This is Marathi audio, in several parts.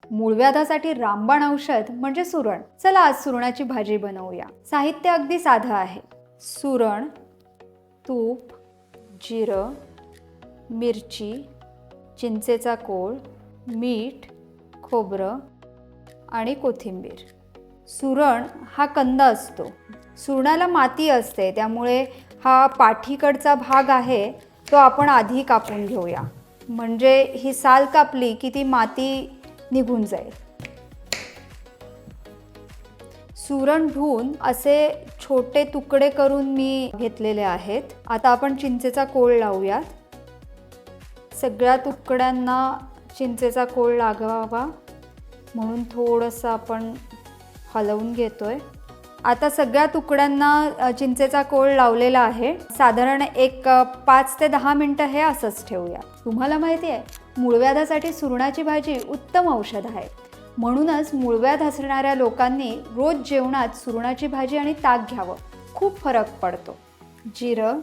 मूळव्याधासाठी रामबाण औषध म्हणजे सुरण. चला आज सुरणाची भाजी बनवूया. साहित्य अगदी साधं आहे. सुरण, तूप, जिरं, मिरची, चिंचेचा कोळ, मीठ, खोबरं आणि कोथिंबीर. सुरण हा कंद असतो. सुरणाला माती असते, त्यामुळे हा पाठीकडचा भाग आहे तो आपण आधी कापून घेऊया, म्हणजे ही साल कापली की ती माती निघून जाईल. सुरण धुवून असे छोटे तुकडे करून मी घेतलेले आहेत. आता आपण चिंचेचा कोळ लावूया. सगळ्या तुकड्यांना चिंचेचा कोळ लागावा म्हणून थोडंसं आपण हलवून घेतोय. आता सगळ्या तुकड्यांना चिंचेचा कोळ लावलेला आहे. साधारण एक 5 ते 10 मिनिटं हे असंच ठेवूया. तुम्हाला माहिती आहे, मूळव्याधासाठी सुरणाची भाजी उत्तम औषध आहे. म्हणूनच मूळव्याध असणाऱ्या लोकांनी रोज जेवणात सुरणाची भाजी आणि ताक घ्यावं. खूप फरक पडतो. जिरं,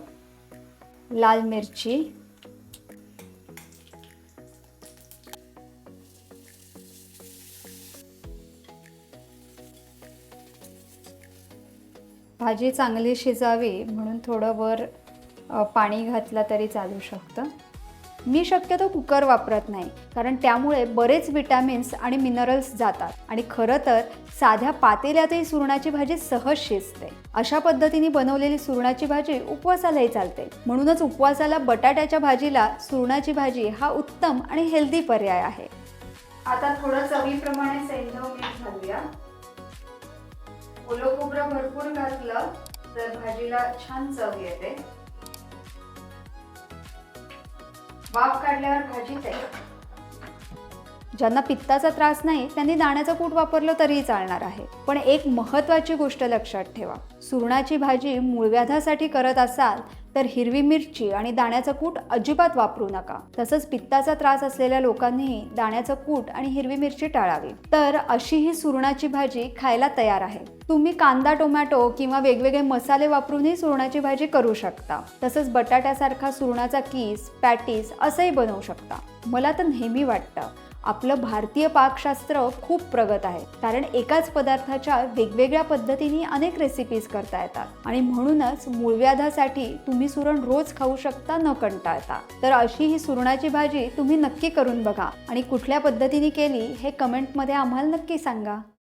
लाल मिरची, भाजी चांगली शिजावी म्हणून थोडं वर पाणी घातलं तरी चालू शकतं. मी शक्यतो कुकर वापरत नाही, कारण त्यामुळे बरेच विटॅमिन्स आणि मिनरल्स जातात आणि खरं तर साध्या पातेल्यातही सुरणाची भाजी सहज शिजते. अशा पद्धतीने बनवलेली सुरणाची भाजी उपवासालाही चालते. म्हणूनच उपवासाला बटाट्याच्या भाजीला सुरणाची भाजी हा उत्तम आणि हेल्दी पर्याय आहे. आता थोडं चवीप्रमाणे सैंधव मीठ घालूया. ओलं खोबरं भरपूर घातलं तर भाजीला छान चव येते. वाफ काढल्यावर भाजी तयार. ज्यांना पित्ताचा त्रास नाही त्यांनी दाण्याचं कूट वापरलं तरीही चालणार आहे. पण एक महत्त्वाची गोष्ट लक्षात ठेवा, सुरणाची भाजी मूळव्याधासाठी करत असाल तर हिरवी मिरची आणि दाण्याचं कूट अजिबात वापरू नका. तसंच पित्ताचा त्रास असलेल्या लोकांनीही दाण्याचं कूट आणि हिरवी मिरची टाळावी. तर अशी ही सुरणाची भाजी खायला तयार आहे. तुम्ही कांदा, टोमॅटो किंवा वेगवेगळे मसाले वापरूनही सुरणाची भाजी करू शकता. तसंच बटाट्यासारखा सुरणाचा कीस, पॅटीस असंही बनवू शकता. मला तर नेहमी वाटतं आपलं भारतीय पाकशास्त्र खूप प्रगत आहे, कारण एकाच पदार्थाच्या वेगवेगळ्या पद्धतीने अनेक रेसिपीज करता येतात आणि म्हणूनच मूळव्याधासाठी तुम्ही सुरण रोज खाऊ शकता न कंटाळता. तर अशी ही सुरणाची भाजी तुम्ही नक्की करून बघा आणि कुठल्या पद्धतीने केली हे कमेंटमध्ये आम्हाला नक्की सांगा.